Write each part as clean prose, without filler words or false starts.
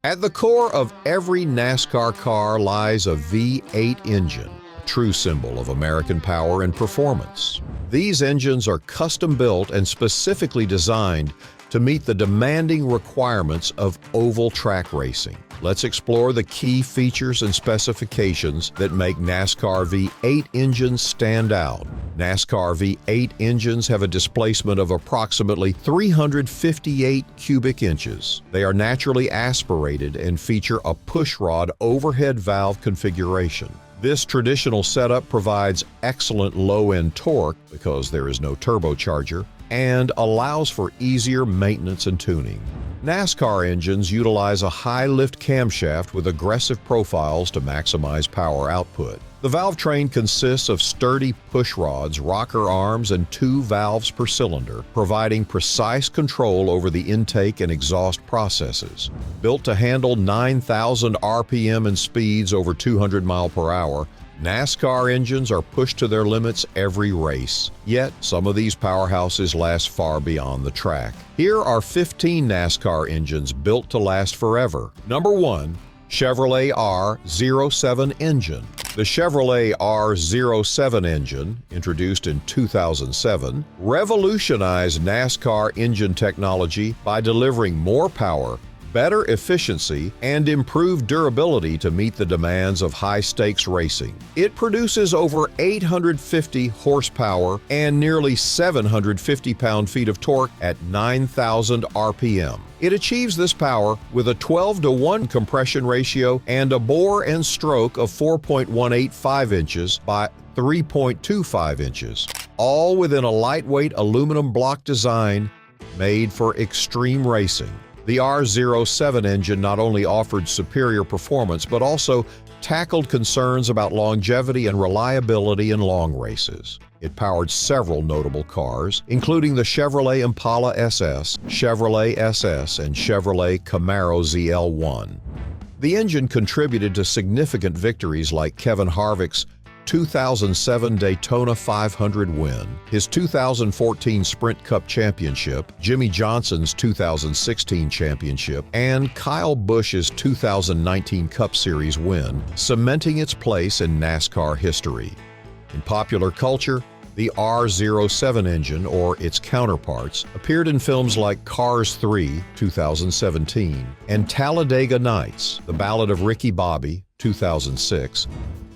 At the core of every NASCAR car lies a V8 engine, a true symbol of American power and performance. These engines are custom-built and specifically designed to meet the demanding requirements of oval track racing. Let's explore the key features and specifications that make NASCAR V8 engines stand out. NASCAR V8 engines have a displacement of approximately 358 cubic inches. They are naturally aspirated and feature a pushrod overhead valve configuration. This traditional setup provides excellent low-end torque because there is no turbocharger and allows for easier maintenance and tuning. NASCAR engines utilize a high-lift camshaft with aggressive profiles to maximize power output. The valve train consists of sturdy push rods, rocker arms, and 2 valves per cylinder, providing precise control over the intake and exhaust processes. Built to handle 9,000 RPM and speeds over 200 miles per hour, NASCAR engines are pushed to their limits every race. Yet, some of these powerhouses last far beyond the track. Here are 15 NASCAR engines built to last forever. Number 1. Chevrolet R07 Engine. The Chevrolet R07 engine, introduced in 2007, revolutionized NASCAR engine technology by delivering more power, better efficiency, and improved durability to meet the demands of high-stakes racing. It produces over 850 horsepower and nearly 750 pound-feet of torque at 9,000 RPM. It achieves this power with a 12-to-1 compression ratio and a bore and stroke of 4.185 inches by 3.25 inches, all within a lightweight aluminum block design made for extreme racing. The R07 engine not only offered superior performance, but also tackled concerns about longevity and reliability in long races. It powered several notable cars, including the Chevrolet Impala SS, Chevrolet SS, and Chevrolet Camaro ZL1. The engine contributed to significant victories like Kevin Harvick's 2007 Daytona 500 win, his 2014 Sprint Cup Championship, Jimmy Johnson's 2016 championship, and Kyle Busch's 2019 Cup Series win, cementing its place in NASCAR history. In popular culture, the R07 engine, or its counterparts, appeared in films like Cars 3, 2017, and Talladega Nights, The Ballad of Ricky Bobby, 2006,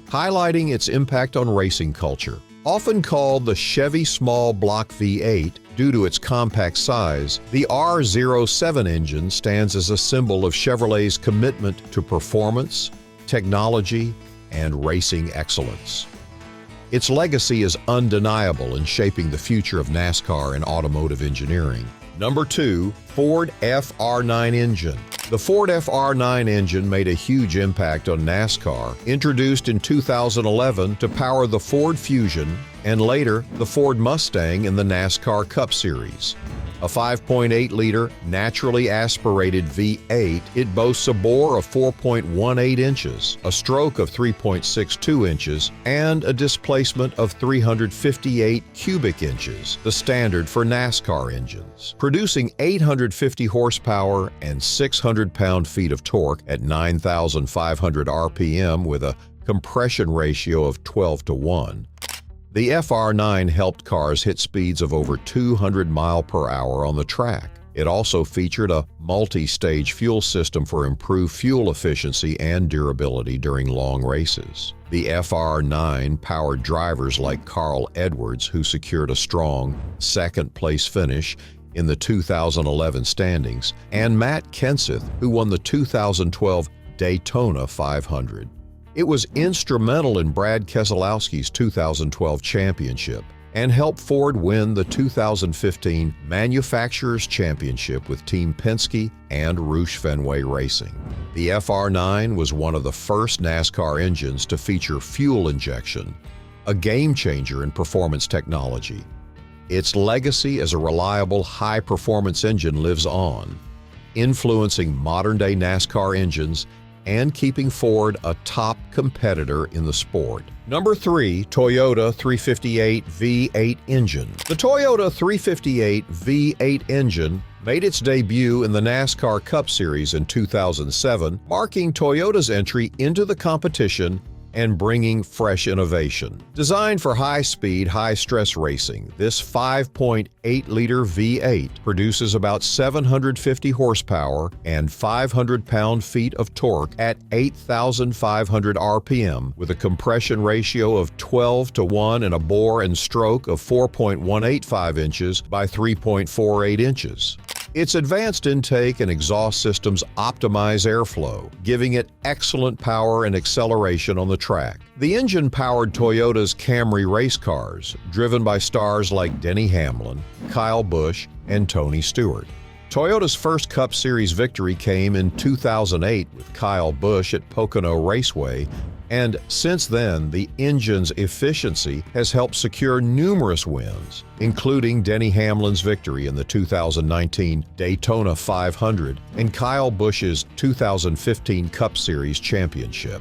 highlighting its impact on racing culture. Often called the Chevy Small Block V8 due to its compact size, the R07 engine stands as a symbol of Chevrolet's commitment to performance, technology, and racing excellence. Its legacy is undeniable in shaping the future of NASCAR and automotive engineering. Number 2. Ford FR9 Engine. The Ford FR9 engine made a huge impact on NASCAR, introduced in 2011 to power the Ford Fusion and later the Ford Mustang in the NASCAR Cup Series. A 5.8-liter naturally aspirated V8, it boasts a bore of 4.18 inches, a stroke of 3.62 inches, and a displacement of 358 cubic inches, the standard for NASCAR engines, producing 850 horsepower and 600 pound-feet of torque at 9,500 RPM with a compression ratio of 12-to-1. The FR9 helped cars hit speeds of over 200 miles per hour on the track. It also featured a multi-stage fuel system for improved fuel efficiency and durability during long races. The FR9 powered drivers like Carl Edwards, who secured a strong second-place finish in the 2011 standings, and Matt Kenseth, who won the 2012 Daytona 500. It was instrumental in Brad Keselowski's 2012 championship and helped Ford win the 2015 Manufacturers' Championship with Team Penske and Roush Fenway Racing. The FR9 was one of the first NASCAR engines to feature fuel injection, a game-changer in performance technology. Its legacy as a reliable, high-performance engine lives on, influencing modern-day NASCAR engines and keeping Ford a top competitor in the sport. Number 3. Toyota 358 V8 Engine. The Toyota 358 V8 engine made its debut in the NASCAR Cup Series in 2007, marking Toyota's entry into the competition and bringing fresh innovation. Designed for high-speed, high-stress racing, this 5.8-liter V8 produces about 750 horsepower and 500 pound-feet of torque at 8,500 RPM with a compression ratio of 12:1 and a bore and stroke of 4.185 inches by 3.48 inches. Its advanced intake and exhaust systems optimize airflow, giving it excellent power and acceleration on the track. The engine powered Toyota's Camry race cars, driven by stars like Denny Hamlin, Kyle Busch, and Tony Stewart. Toyota's first Cup Series victory came in 2008 with Kyle Busch at Pocono Raceway, and since then, the engine's efficiency has helped secure numerous wins, including Denny Hamlin's victory in the 2019 Daytona 500 and Kyle Busch's 2015 Cup Series championship.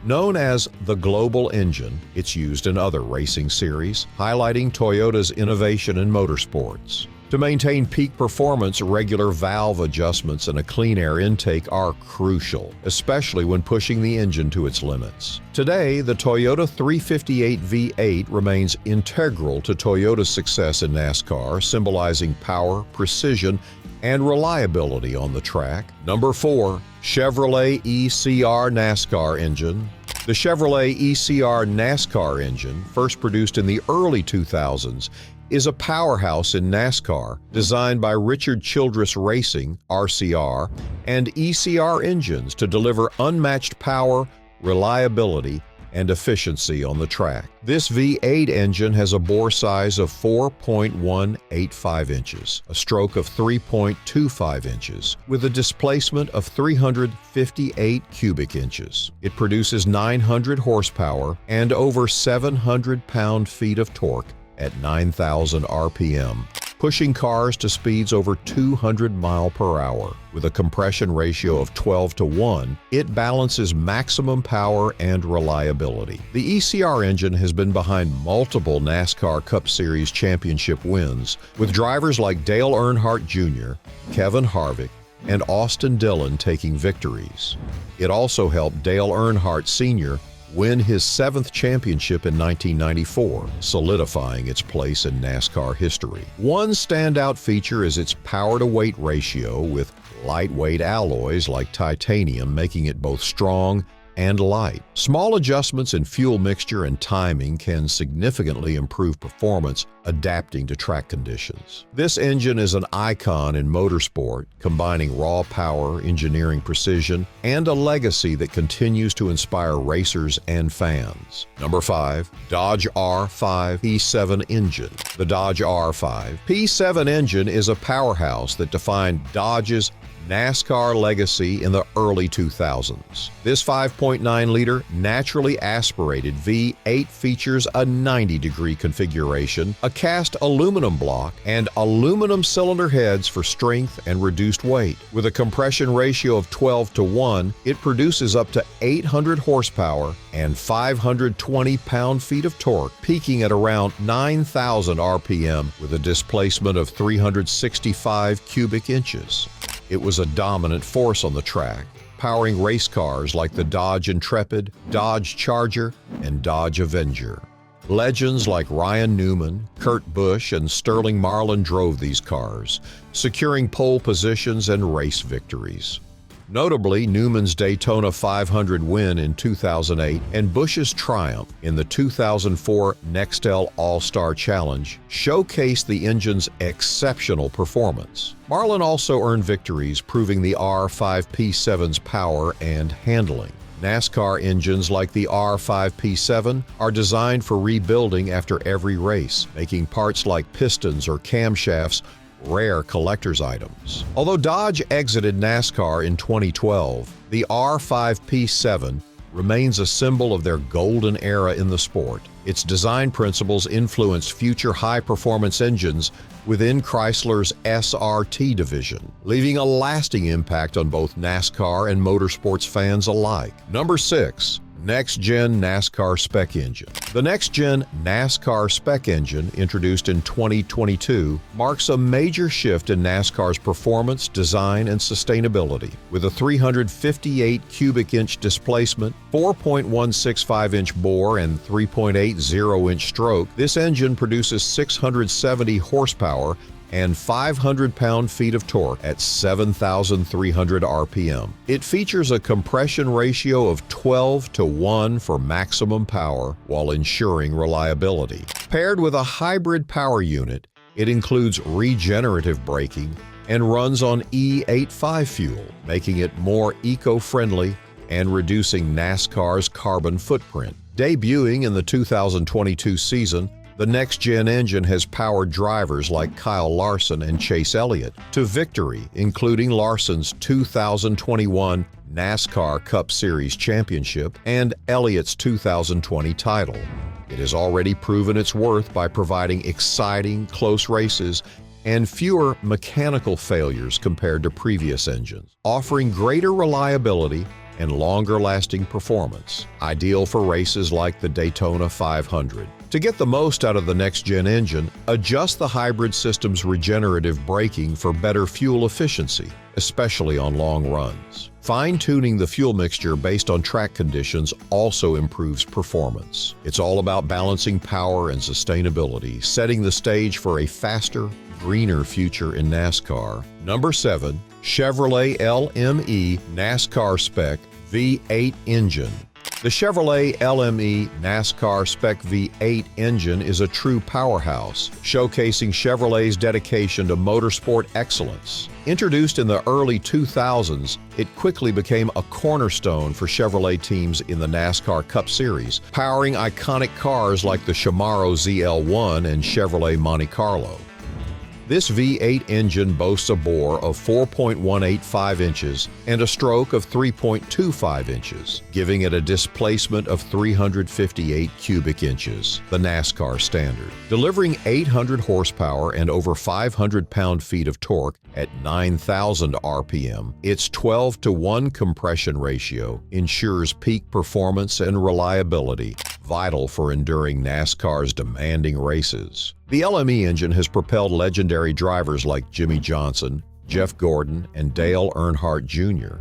Known as the Global Engine, it's used in other racing series, highlighting Toyota's innovation in motorsports. To maintain peak performance, regular valve adjustments and a clean air intake are crucial, especially when pushing the engine to its limits. Today, the Toyota 358 V8 remains integral to Toyota's success in NASCAR, symbolizing power, precision, and reliability on the track. Number 4. Chevrolet ECR NASCAR Engine. The Chevrolet ECR NASCAR engine, first produced in the early 2000s, is a powerhouse in NASCAR, designed by Richard Childress Racing, RCR, and ECR engines to deliver unmatched power, reliability, and efficiency on the track. This V8 engine has a bore size of 4.185 inches, a stroke of 3.25 inches, with a displacement of 358 cubic inches. It produces 900 horsepower and over 700 pound-feet of torque at 9,000 RPM, pushing cars to speeds over 200 miles per hour. With a compression ratio of 12:1, it balances maximum power and reliability. The ECR engine has been behind multiple NASCAR Cup Series championship wins, with drivers like Dale Earnhardt Jr., Kevin Harvick, and Austin Dillon taking victories. It also helped Dale Earnhardt Sr. win his 7th championship in 1994, solidifying its place in NASCAR history. One standout feature is its power-to-weight ratio, with lightweight alloys like titanium making it both strong and light. Small adjustments in fuel mixture and timing can significantly improve performance, adapting to track conditions. This engine is an icon in motorsport, combining raw power, engineering precision, and a legacy that continues to inspire racers and fans. Number 5. Dodge R05 P7 Engine. The Dodge R5 P7 engine is a powerhouse that defined Dodge's NASCAR legacy in the early 2000s. This 5.9-liter naturally aspirated V8 features a 90-degree configuration, a cast aluminum block, and aluminum cylinder heads for strength and reduced weight. With a compression ratio of 12:1, it produces up to 800 horsepower and 520 pound-feet of torque, peaking at around 9,000 RPM with a displacement of 365 cubic inches. It was a dominant force on the track, powering race cars like the Dodge Intrepid, Dodge Charger, and Dodge Avenger. Legends like Ryan Newman, Kurt Busch, and Sterling Marlin drove these cars, securing pole positions and race victories. Notably, Newman's Daytona 500 win in 2008 and Busch's triumph in the 2004 Nextel All-Star Challenge showcased the engine's exceptional performance. Marlin also earned victories, proving the R5 P7's power and handling. NASCAR engines like the R5 P7 are designed for rebuilding after every race, making parts like pistons or camshafts rare collector's items. Although Dodge exited NASCAR in 2012, the R5 P7 remains a symbol of their golden era in the sport. Its design principles influenced future high-performance engines within Chrysler's SRT division, leaving a lasting impact on both NASCAR and motorsports fans alike. Number 6. Next-Gen NASCAR Spec Engine. The next-gen NASCAR Spec Engine, introduced in 2022, marks a major shift in NASCAR's performance, design, and sustainability. With a 358 cubic inch displacement, 4.165-inch bore, and 3.80-inch stroke, this engine produces 670 horsepower and 500 pound-feet of torque at 7,300 RPM. It features a compression ratio of 12:1 for maximum power while ensuring reliability. Paired with a hybrid power unit, it includes regenerative braking and runs on E85 fuel, making it more eco-friendly and reducing NASCAR's carbon footprint. Debuting in the 2022 season, the next-gen engine has powered drivers like Kyle Larson and Chase Elliott to victory, including Larson's 2021 NASCAR Cup Series championship and Elliott's 2020 title. It has already proven its worth by providing exciting, close races and fewer mechanical failures compared to previous engines, offering greater reliability and longer-lasting performance, ideal for races like the Daytona 500. To get the most out of the next-gen engine, adjust the hybrid system's regenerative braking for better fuel efficiency, especially on long runs. Fine-tuning the fuel mixture based on track conditions also improves performance. It's all about balancing power and sustainability, setting the stage for a faster, greener future in NASCAR. Number 7. Chevrolet LME NASCAR Spec V8 Engine. The Chevrolet LME NASCAR Spec V8 engine is a true powerhouse, showcasing Chevrolet's dedication to motorsport excellence. Introduced in the early 2000s, it quickly became a cornerstone for Chevrolet teams in the NASCAR Cup Series, powering iconic cars like the Camaro ZL1 and Chevrolet Monte Carlo. This V8 engine boasts a bore of 4.185 inches and a stroke of 3.25 inches, giving it a displacement of 358 cubic inches, the NASCAR standard. Delivering 800 horsepower and over 500 pound-feet of torque at 9,000 RPM, its 12:1 compression ratio ensures peak performance and reliability, vital for enduring NASCAR's demanding races. The LME engine has propelled legendary drivers like Jimmy Johnson, Jeff Gordon, and Dale Earnhardt Jr.,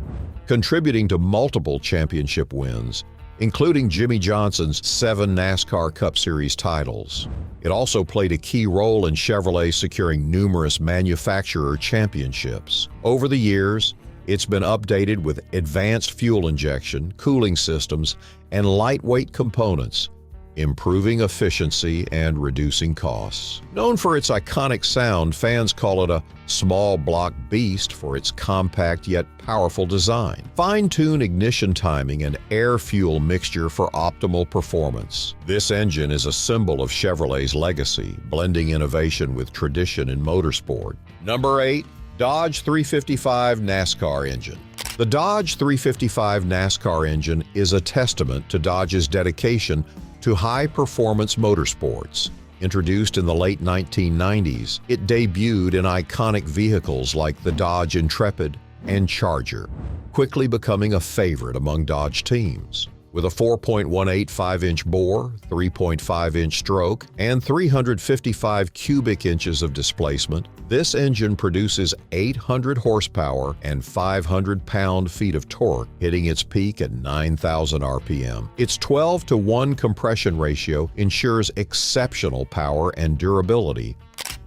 contributing to multiple championship wins, including Jimmy Johnson's 7 NASCAR Cup Series titles. It also played a key role in Chevrolet securing numerous manufacturer championships. Over the years, it's been updated with advanced fuel injection, cooling systems, and lightweight components, improving efficiency and reducing costs. Known for its iconic sound, fans call it a small block beast for its compact yet powerful design. Fine-tune ignition timing and air-fuel mixture for optimal performance. This engine is a symbol of Chevrolet's legacy, blending innovation with tradition in motorsport. Number 8. Dodge 355 NASCAR Engine. The Dodge 355 NASCAR engine is a testament to Dodge's dedication to high-performance motorsports. Introduced in the late 1990s, it debuted in iconic vehicles like the Dodge Intrepid and Charger, quickly becoming a favorite among Dodge teams. With a 4.185-inch bore, 3.5-inch stroke, and 355 cubic inches of displacement, this engine produces 800 horsepower and 500 pound-feet of torque, hitting its peak at 9,000 RPM. Its 12:1 compression ratio ensures exceptional power and durability,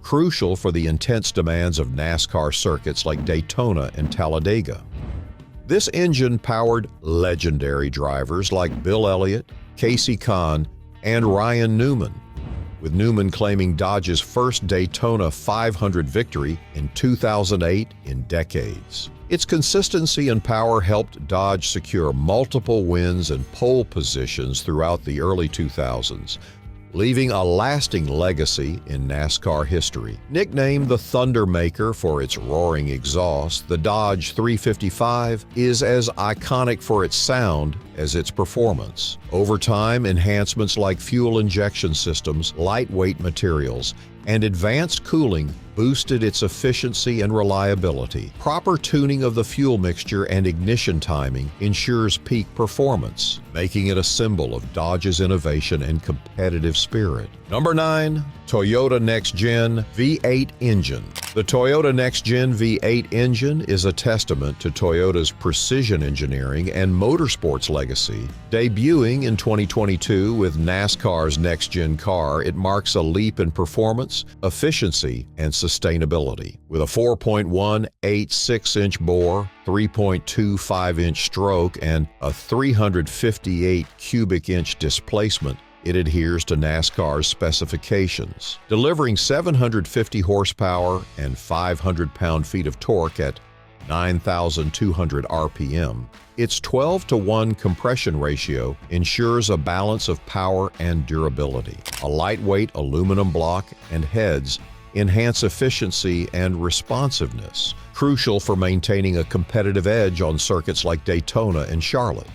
crucial for the intense demands of NASCAR circuits like Daytona and Talladega. This engine powered legendary drivers like Bill Elliott, Casey Kahn, and Ryan Newman, with Newman claiming Dodge's first Daytona 500 victory in 2008 in decades. Its consistency and power helped Dodge secure multiple wins and pole positions throughout the early 2000s, leaving a lasting legacy in NASCAR history. Nicknamed the Thunder Maker for its roaring exhaust, the Dodge 355 is as iconic for its sound as its performance. Over time, enhancements like fuel injection systems, lightweight materials, and advanced cooling boosted its efficiency and reliability. Proper tuning of the fuel mixture and ignition timing ensures peak performance, making it a symbol of Dodge's innovation and competitive spirit. Number 9. Toyota Next Gen V8 Engine. The Toyota Next Gen V8 engine is a testament to Toyota's precision engineering and motorsports legacy. Debuting in 2022 with NASCAR's Next Gen car, it marks a leap in performance, efficiency, and sustainability. With a 4.186-inch bore, 3.25-inch stroke, and a 358 cubic inch displacement, it adheres to NASCAR's specifications, delivering 750 horsepower and 500 pound-feet of torque at 9,200 RPM. Its 12-to-1 compression ratio ensures a balance of power and durability. A lightweight aluminum block and heads enhance efficiency and responsiveness, crucial for maintaining a competitive edge on circuits like Daytona and Charlotte.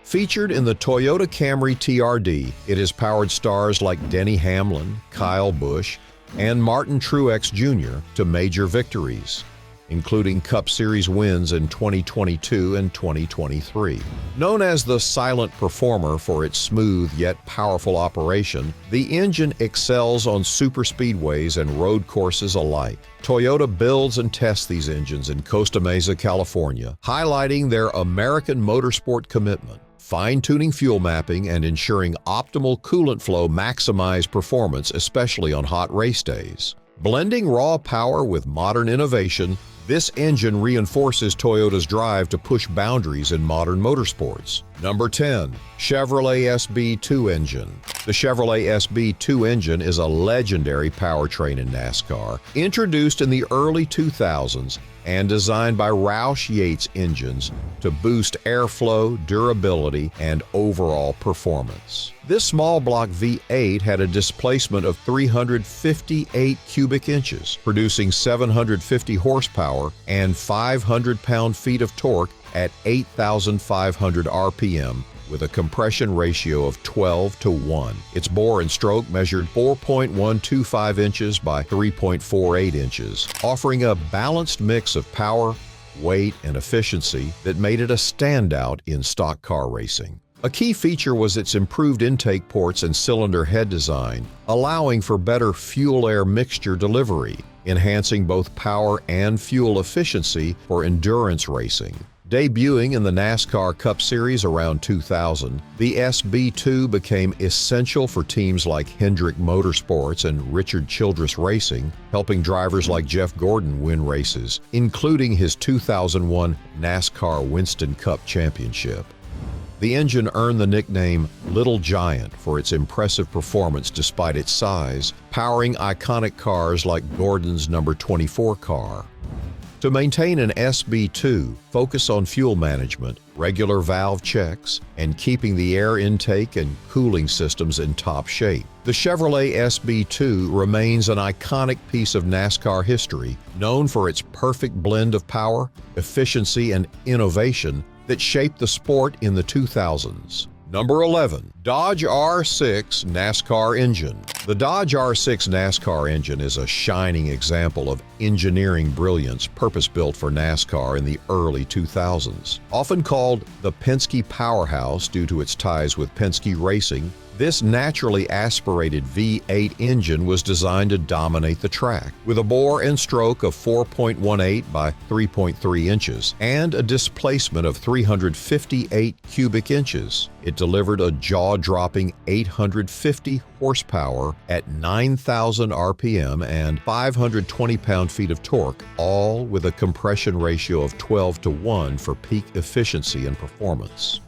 Featured in the Toyota Camry TRD, it has powered stars like Denny Hamlin, Kyle Busch, and Martin Truex Jr. to major victories, including Cup Series wins in 2022 and 2023. Known as the silent performer for its smooth yet powerful operation, the engine excels on superspeedways and road courses alike. Toyota builds and tests these engines in Costa Mesa, California, highlighting their American motorsport commitment. Fine-tuning fuel mapping and ensuring optimal coolant flow maximize performance, especially on hot race days. Blending raw power with modern innovation, this engine reinforces Toyota's drive to push boundaries in modern motorsports. Number 10. Chevrolet SB2 Engine. The Chevrolet SB2 engine is a legendary powertrain in NASCAR, introduced in the early 2000s and designed by Roush Yates Engines to boost airflow, durability, and overall performance. This small block V8 had a displacement of 358 cubic inches, producing 750 horsepower and 500 pound-feet of torque at 8,500 RPM with a compression ratio of 12-to-1. Its bore and stroke measured 4.125 inches by 3.48 inches, offering a balanced mix of power, weight, and efficiency that made it a standout in stock car racing. A key feature was its improved intake ports and cylinder head design, allowing for better fuel-air mixture delivery, enhancing both power and fuel efficiency for endurance racing. Debuting in the NASCAR Cup Series around 2000, the SB2 became essential for teams like Hendrick Motorsports and Richard Childress Racing, helping drivers like Jeff Gordon win races, including his 2001 NASCAR Winston Cup Championship. The engine earned the nickname Little Giant for its impressive performance despite its size, powering iconic cars like Gordon's number 24 car. To maintain an SB2, focus on fuel management, regular valve checks, and keeping the air intake and cooling systems in top shape. The Chevrolet SB2 remains an iconic piece of NASCAR history, known for its perfect blend of power, efficiency, and innovation that shaped the sport in the 2000s. Number 11. Dodge R06 NASCAR Engine. The Dodge R6 NASCAR engine is a shining example of engineering brilliance purpose-built for NASCAR in the early 2000s. Often called the Penske powerhouse due to its ties with Penske Racing, this naturally aspirated V8 engine was designed to dominate the track. With a bore and stroke of 4.18 by 3.3 inches and a displacement of 358 cubic inches, it delivered a jaw-dropping 850 horsepower at 9,000 RPM and 520 pound-feet of torque, all with a compression ratio of 12-to-1 for peak efficiency and performance.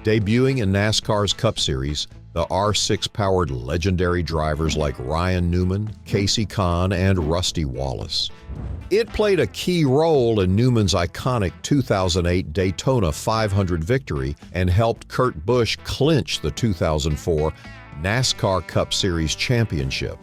Debuting in NASCAR's Cup Series, the R6 powered legendary drivers like Ryan Newman, Casey Kahn, and Rusty Wallace. It played a key role in Newman's iconic 2008 Daytona 500 victory and helped Kurt Busch clinch the 2004 NASCAR Cup Series championship.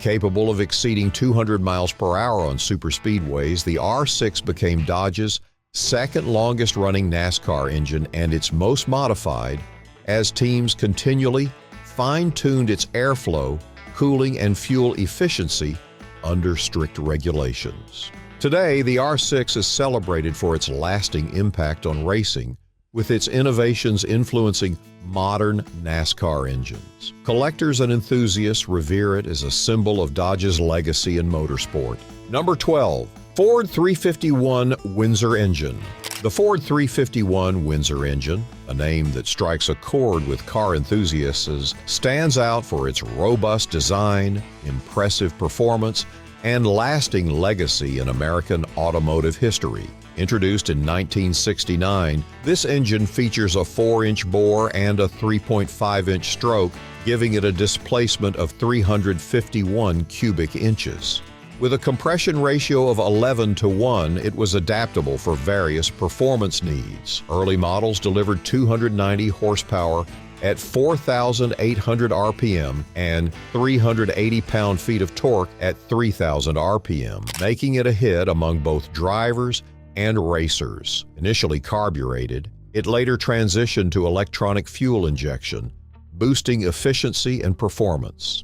Capable of exceeding 200 miles per hour on superspeedways, the R6 became Dodge's second longest running NASCAR engine and its most modified, as teams continually fine-tuned its airflow, cooling, and fuel efficiency under strict regulations. Today, the R6 is celebrated for its lasting impact on racing, with its innovations influencing modern NASCAR engines. Collectors and enthusiasts revere it as a symbol of Dodge's legacy in motorsport. Number 12. Ford 351 WINDSOR Engine. The Ford 351 WINDSOR Engine, a name that strikes a chord with car enthusiasts, stands out for its robust design, impressive performance, and lasting legacy in American automotive history. Introduced in 1969, this engine features a 4-inch bore and a 3.5-inch stroke, giving it a displacement of 351 cubic inches. With a compression ratio of 11:1, it was adaptable for various performance needs. Early models delivered 290 horsepower at 4,800 RPM and 380 pound-feet of torque at 3,000 RPM, making it a hit among both drivers and racers. Initially carburated, it later transitioned to electronic fuel injection, boosting efficiency and performance.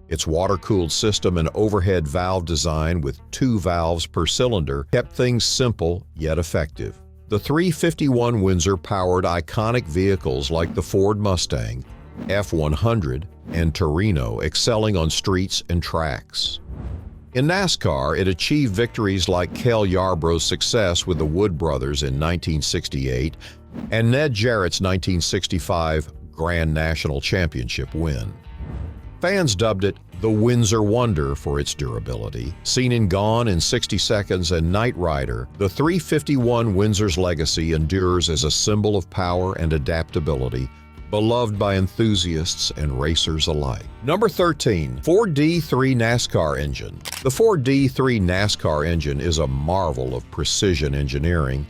Its water-cooled system and overhead valve design with 2 valves per cylinder kept things simple yet effective. The 351 WINDSOR powered iconic vehicles like the Ford Mustang, F100, and Torino, excelling on streets and tracks. In NASCAR, it achieved victories like Cale Yarborough's success with the Wood Brothers in 1968 and Ned Jarrett's 1965 Grand National Championship win. Fans dubbed it the Windsor Wonder for its durability. Seen in Gone in 60 Seconds and Knight Rider, the 351 Windsor's legacy endures as a symbol of power and adaptability, beloved by enthusiasts and racers alike. Number 13. Ford D3 NASCAR Engine. The Ford D3 NASCAR engine is a marvel of precision engineering,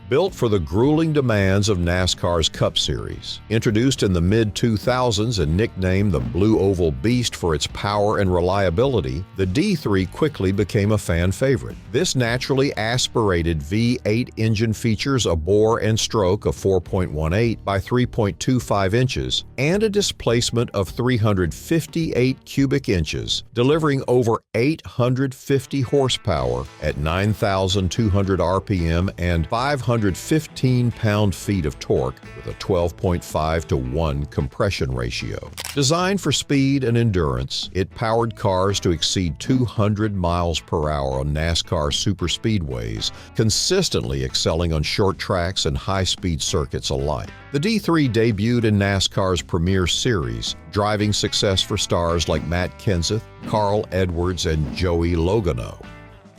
built for the grueling demands of NASCAR's Cup Series. Introduced in the mid-2000s and nicknamed the Blue Oval Beast for its power and reliability, the D3 quickly became a fan favorite. This naturally aspirated V8 engine features a bore and stroke of 4.18 by 3.25 inches and a displacement of 358 cubic inches, delivering over 850 horsepower at 9,200 RPM and 515 pound-feet of torque with a 12.5:1 compression ratio. Designed for speed and endurance, it powered cars to exceed 200 miles per hour on NASCAR superspeedways, consistently excelling on short tracks and high-speed circuits alike. The D3 debuted in NASCAR's Premier Series, driving success for stars like Matt Kenseth, Carl Edwards, and Joey Logano.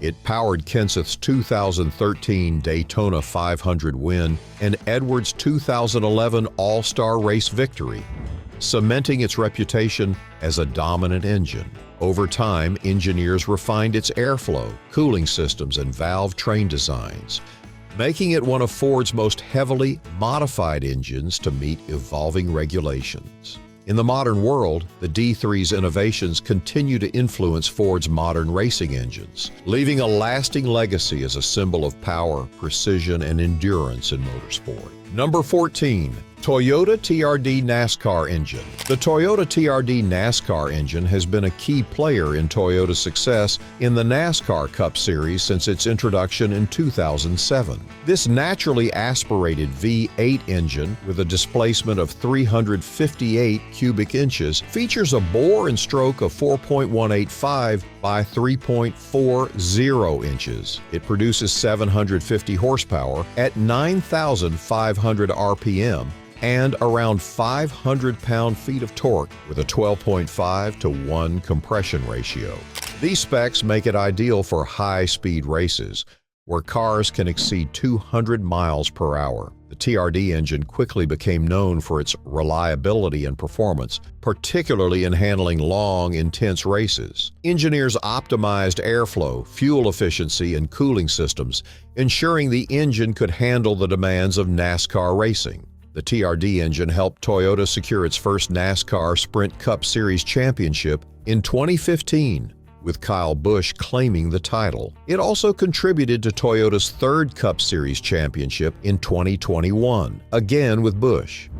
It powered Kenseth's 2013 Daytona 500 win and Edwards' 2011 All-Star race victory, cementing its reputation as a dominant engine. Over time, engineers refined its airflow, cooling systems, and valve train designs, making it one of Ford's most heavily modified engines to meet evolving regulations. In the modern world, the D3's innovations continue to influence Ford's modern racing engines, leaving a lasting legacy as a symbol of power, precision, and endurance in motorsport. Number 14. Toyota TRD NASCAR Engine. The Toyota TRD NASCAR engine has been a key player in Toyota's success in the NASCAR Cup Series since its introduction in 2007. This naturally aspirated V8 engine with a displacement of 358 cubic inches features a bore and stroke of 4.185 by 3.40 inches. It produces 750 horsepower at 9,500 RPM and around 500 pound-feet of torque with a 12.5:1 compression ratio. These specs make it ideal for high-speed races, where cars can exceed 200 miles per hour. The TRD engine quickly became known for its reliability and performance, particularly in handling long, intense races. Engineers optimized airflow, fuel efficiency, and cooling systems, ensuring the engine could handle the demands of NASCAR racing. The TRD engine helped Toyota secure its first NASCAR Sprint Cup Series championship in 2015, with Kyle Busch claiming the title. It also contributed to Toyota's third Cup Series championship in 2021, again with Busch.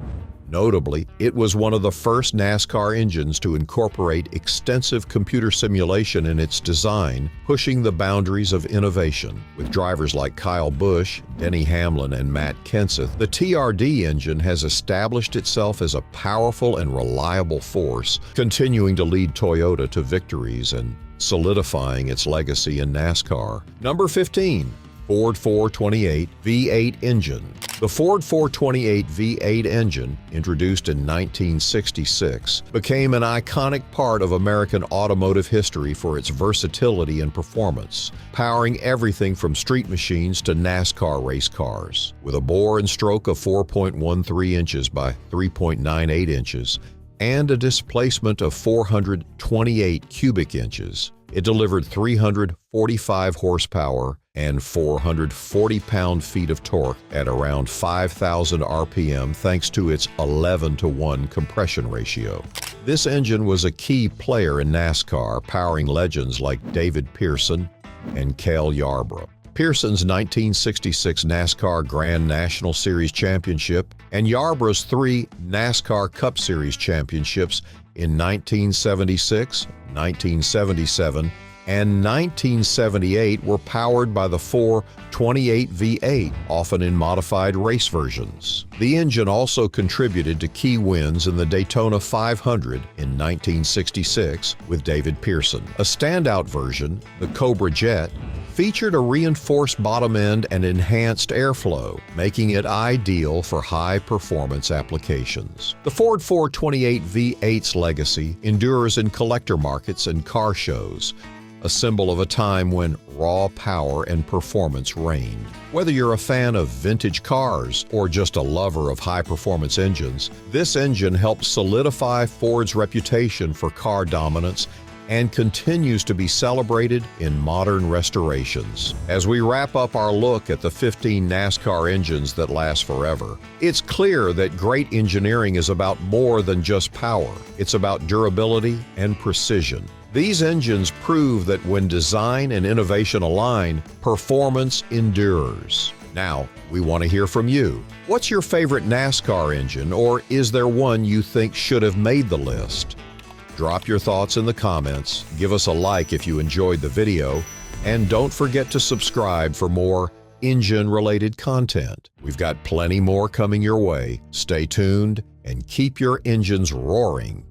Notably, it was one of the first NASCAR engines to incorporate extensive computer simulation in its design, pushing the boundaries of innovation. With drivers like Kyle Busch, Denny Hamlin, and Matt Kenseth, the TRD engine has established itself as a powerful and reliable force, continuing to lead Toyota to victories and solidifying its legacy in NASCAR. Number 15. Ford 428 V8 Engine. The Ford 428 V8 engine, introduced in 1966, became an iconic part of American automotive history for its versatility and performance, powering everything from street machines to NASCAR race cars. With a bore and stroke of 4.13 inches by 3.98 inches and a displacement of 428 cubic inches, it delivered 345 horsepower and 440 pound-feet of torque at around 5,000 RPM thanks to its 11-to-1 compression ratio. This engine was a key player in NASCAR, powering legends like David Pearson and Cale Yarborough. Pearson's 1966 NASCAR Grand National Series Championship and Yarborough's 3 NASCAR Cup Series championships in 1976, 1977, and 1978 were powered by the 428 V8, often in modified race versions. The engine also contributed to key wins in the Daytona 500 in 1966 with David Pearson. A standout version, the Cobra Jet, featured a reinforced bottom end and enhanced airflow, making it ideal for high-performance applications. The Ford 428 V8's legacy endures in collector markets and car shows, a symbol of a time when raw power and performance reigned. Whether you're a fan of vintage cars or just a lover of high-performance engines, this engine helped solidify Ford's reputation for car dominance and continues to be celebrated in modern restorations. As we wrap up our look at the 15 NASCAR engines that last forever, it's clear that great engineering is about more than just power. It's about durability and precision. These engines prove that when design and innovation align, performance endures. Now, we want to hear from you. What's your favorite NASCAR engine, or is there one you think should have made the list? Drop your thoughts in the comments, give us a like if you enjoyed the video, and don't forget to subscribe for more engine-related content. We've got plenty more coming your way. Stay tuned and keep your engines roaring.